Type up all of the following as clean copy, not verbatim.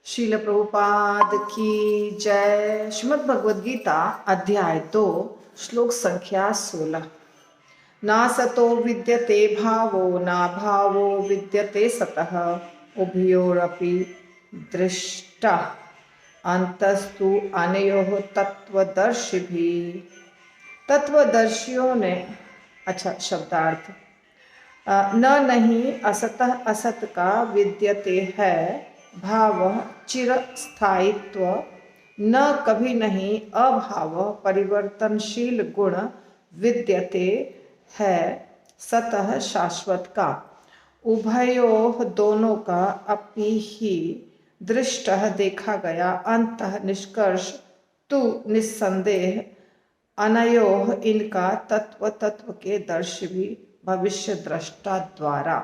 श्रील प्रभुपाद की जय। श्रीमद् भगवद गीता अध्याय 2 श्लोक संख्या 16। ना सतो विद्यते भावो ना भावो विद्यते सतः उभयोरपि दृष्टा अंतस्तु अनयोः तत्वदर्शिभिः। तत्वदर्शियों ने अच्छा शब्दार्थ न नहीं असतः असत का विद्यते है भाव चिर स्थायित्व, न कभी नहीं अभाव परिवर्तनशील गुण विद्यते है सतः शाश्वत का। उभयोः दोनों का अपि ही दृष्टः देखा गया अंतः निष्कर्ष तु निस्संदेह अनयोः इनका तत्व तत्व के दर्शी भी भविष्य दृष्टा द्वारा।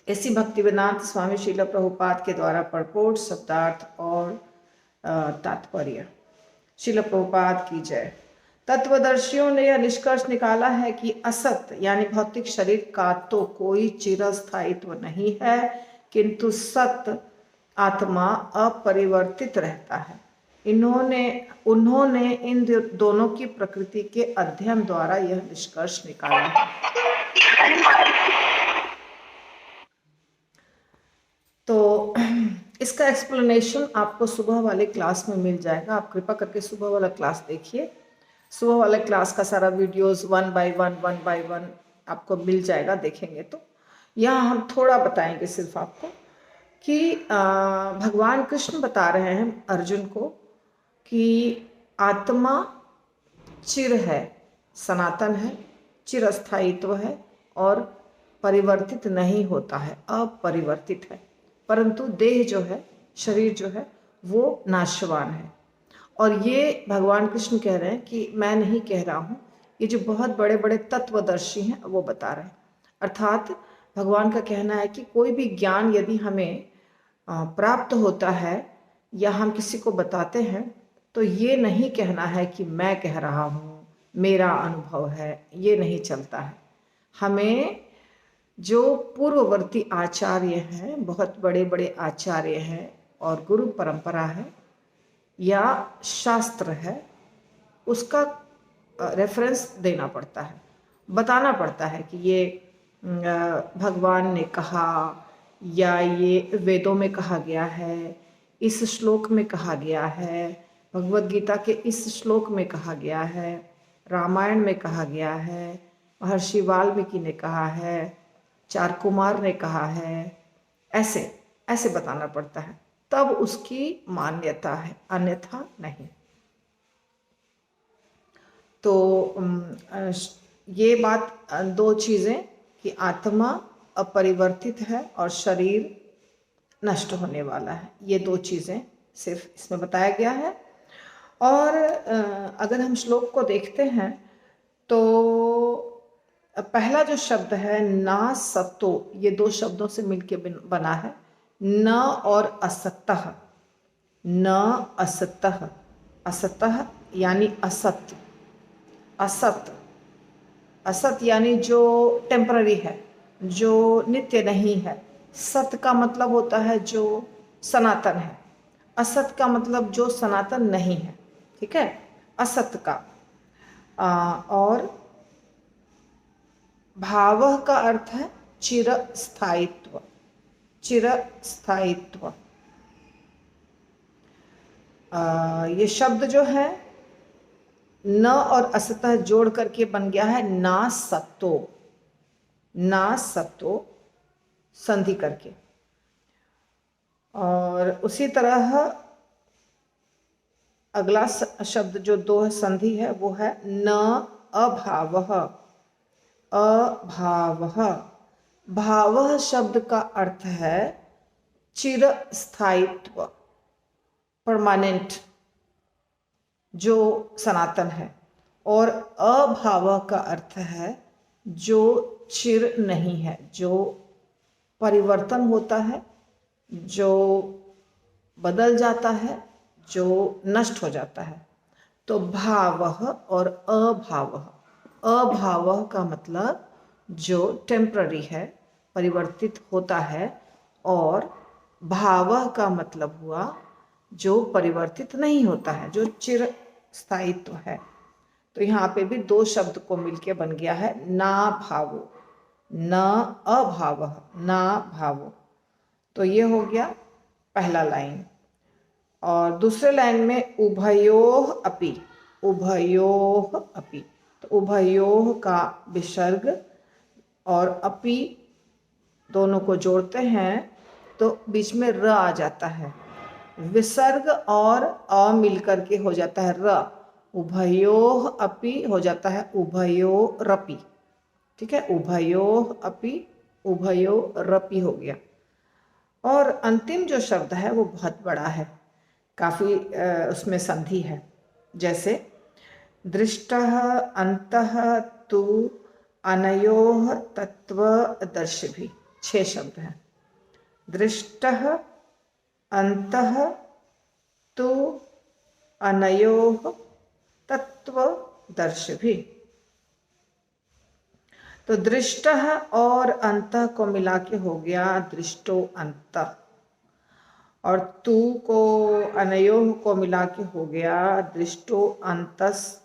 ऐसी भक्तिवेदांत स्वामी श्रील प्रभुपाद के द्वारा पढ़पोट शब्दार्थ और तात्पर्य। श्रील प्रभुपाद की जय। तत्वदर्शियों ने यह निष्कर्ष निकाला है कि असत यानी भौतिक शरीर का तो कोई चिरस्थायित्व नहीं है, किंतु सत आत्मा अपरिवर्तित रहता है। उन्होंने इन दोनों की प्रकृति के अध्ययन द्वारा यह निष्कर्ष निकाला है। तो इसका एक्सप्लेनेशन आपको सुबह वाले क्लास में मिल जाएगा। आप कृपा करके सुबह वाला क्लास देखिए। सुबह वाले क्लास का सारा वीडियोस 1 by 1 आपको मिल जाएगा, देखेंगे तो। यहाँ हम थोड़ा बताएंगे सिर्फ आपको कि भगवान कृष्ण बता रहे हैं अर्जुन को कि आत्मा चिर है, सनातन है, चिरस्थायित्व है और परिवर्तित नहीं होता है, अपरिवर्तित है। परंतु देह जो है, शरीर जो है, वो नाशवान है। और ये भगवान कृष्ण कह रहे हैं कि मैं नहीं कह रहा हूँ, ये जो बहुत बड़े बड़े तत्वदर्शी हैं वो बता रहे हैं। अर्थात भगवान का कहना है कि कोई भी ज्ञान यदि हमें प्राप्त होता है या हम किसी को बताते हैं तो ये नहीं कहना है कि मैं कह रहा हूँ, मेरा अनुभव है, ये नहीं चलता है। हमें जो पूर्ववर्ती आचार्य हैं, बहुत बड़े बड़े आचार्य हैं और गुरु परंपरा है या शास्त्र है, उसका रेफरेंस देना पड़ता है, बताना पड़ता है कि ये भगवान ने कहा या ये वेदों में कहा गया है, इस श्लोक में कहा गया है, भगवद गीता के इस श्लोक में कहा गया है, रामायण में कहा गया है, महर्षि वाल्मीकि ने कहा है, चार कुमार ने कहा है, ऐसे ऐसे बताना पड़ता है, तब उसकी मान्यता है, अन्यथा नहीं। तो ये बात दो चीज़ें कि आत्मा अपरिवर्तित है और शरीर नष्ट होने वाला है, ये दो चीज़ें सिर्फ इसमें बताया गया है। और अगर हम श्लोक को देखते हैं तो पहला जो शब्द है ना सतो, ये दो शब्दों से मिलके बना है, न और असतः। न असतः, असतः यानी असत, असत असत यानी जो टेम्पररी है, जो नित्य नहीं है। सत का मतलब होता है जो सनातन है, असत का मतलब जो सनातन नहीं है, ठीक है, असत का। और भावः का अर्थ है चिरस्थायित्व, चिरस्थायित्व। ये शब्द जो है न और असतः जोड़ करके बन गया है ना सतो, ना सतो संधि करके। और उसी तरह अगला शब्द जो दो संधि है वो है न अभावः, अभावः। भावः शब्द का अर्थ है चिरस्थायित्व, परमानेंट, जो सनातन है। और अभाव का अर्थ है जो चिर नहीं है, जो परिवर्तन होता है, जो बदल जाता है, जो नष्ट हो जाता है। तो भावः और अभावः, अभावः का मतलब जो टेम्पररी है, परिवर्तित होता है, और भावः का मतलब हुआ जो परिवर्तित नहीं होता है, जो चिर स्थायित्व है। तो यहाँ पे भी दो शब्द को मिलके बन गया है ना भावो, न अभावः, ना भावो। तो ये हो गया पहला लाइन। और दूसरे लाइन में उभयोः अपि, उभयोः अपि, तो उभयोः का विसर्ग और अपि दोनों को जोड़ते हैं तो बीच में र आ जाता है। विसर्ग और अ मिलकर के हो जाता है र। उभयोः अपि हो जाता है उभयोरपि। ठीक है, उभयोः अपि, उभयोरपि हो गया। और अंतिम जो शब्द है वो बहुत बड़ा है, काफी उसमें संधि है। जैसे दृष्टः अन्तः तु अनयोः तत्त्वदर्शिभिः, 6 शब्द हैं। दृष्टः अन्तः तु अनयोः तत्त्वदर्शिभिः। तो दृष्टः और अंतः को मिला के हो गया दृष्टो अंतः, और तू को अनयोः को मिला के हो गया दृष्टो अंतस्त्वनयो।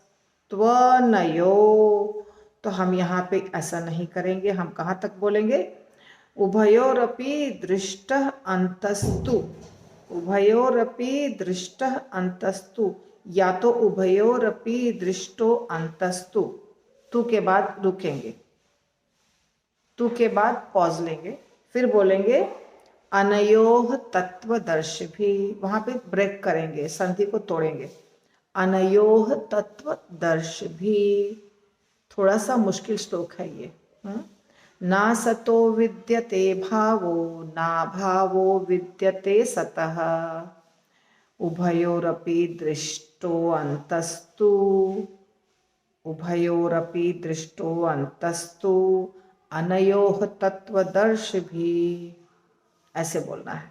तो हम यहाँ पे ऐसा नहीं करेंगे, हम कहाँ तक बोलेंगे? उभयोरपि दृष्टः अंतस्तु, उभयोरपि दृष्टः अंतस्तु, या तो उभयोरपि दृष्टो अंतस्तु। तू के बाद रुकेंगे, तू के बाद पॉज लेंगे, फिर बोलेंगे अनयोः तत्त्वदर्शिभिः, वहां पे ब्रेक करेंगे, संधि को तोड़ेंगे। अनयोः तत्त्वदर्शिभिः, थोड़ा सा मुश्किल श्लोक है ये। ना सतो विद्यते भावो, ना भावो विद्यते सतः, उभयोरपि दृष्टो अंतस्तु, उभयोरपि दृष्टो अंतस्तु अनयोः तत्त्वदर्शिभिः, ऐसे बोलना है।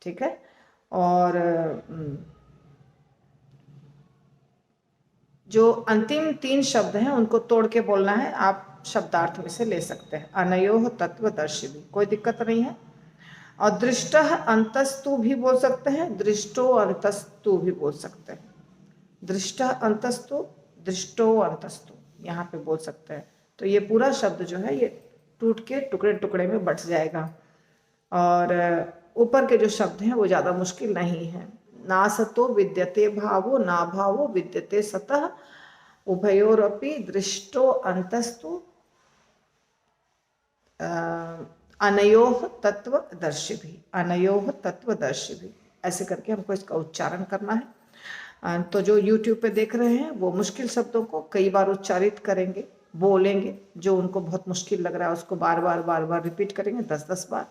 ठीक है, और जो अंतिम 3 शब्द हैं उनको तोड़ के बोलना है, आप शब्दार्थ में से ले सकते हैं। अनयोः तत्त्वदर्शिभिः, कोई दिक्कत नहीं है। और दृष्टः अंतस्तु भी बोल सकते हैं, दृष्टो अंतस्तु भी बोल सकते हैं। दृष्टः अंतस्तु, दृष्टो अंतस्तु यहाँ पे बोल सकते हैं। तो ये पूरा शब्द जो है ये टूट के टुकड़े टुकड़े में बट जाएगा। और ऊपर के जो शब्द हैं वो ज़्यादा मुश्किल नहीं है। ना सतो विद्यते भावो, ना भावो विद्यते सतः, उभयोरपि दृष्टो अंतस्तु अनयोः तत्त्वदर्शिभिः, अनयोः तत्त्वदर्शिभिः, ऐसे करके हमको इसका उच्चारण करना है। तो जो YouTube पे देख रहे हैं वो मुश्किल शब्दों को कई बार उच्चारित करेंगे, बोलेंगे। जो उनको बहुत मुश्किल लग रहा है उसको बार बार रिपीट करेंगे 10-10 बार।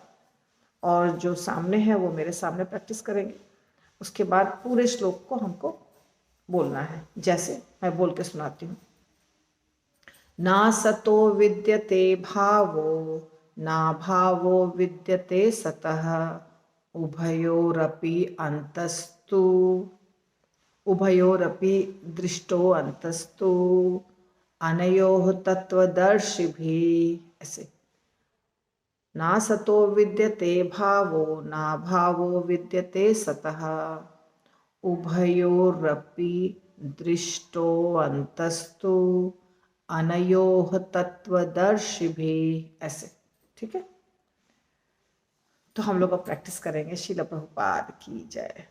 और जो सामने है वो मेरे सामने प्रैक्टिस करेंगे। उसके बाद पूरे श्लोक को हमको बोलना है, जैसे मैं बोल के सुनाती हूँ। ना सतो विद्यते भावो, ना भावो विद्यते सतः, उभयोरपि अंतस्तु, उभयोरपि दृष्टो अंतस्तु अनयोः तत्त्वदर्शिभिः, ऐसे। ना सतो विद्यते भावो, ना भावो विद्यते सतः, उभयोरपि दृष्टो अंतस्तु अनयोः तत्त्वदर्शिभिः, ऐसे। ठीक है, तो हम लोग अब प्रैक्टिस करेंगे। श्रील प्रभुपाद की जय।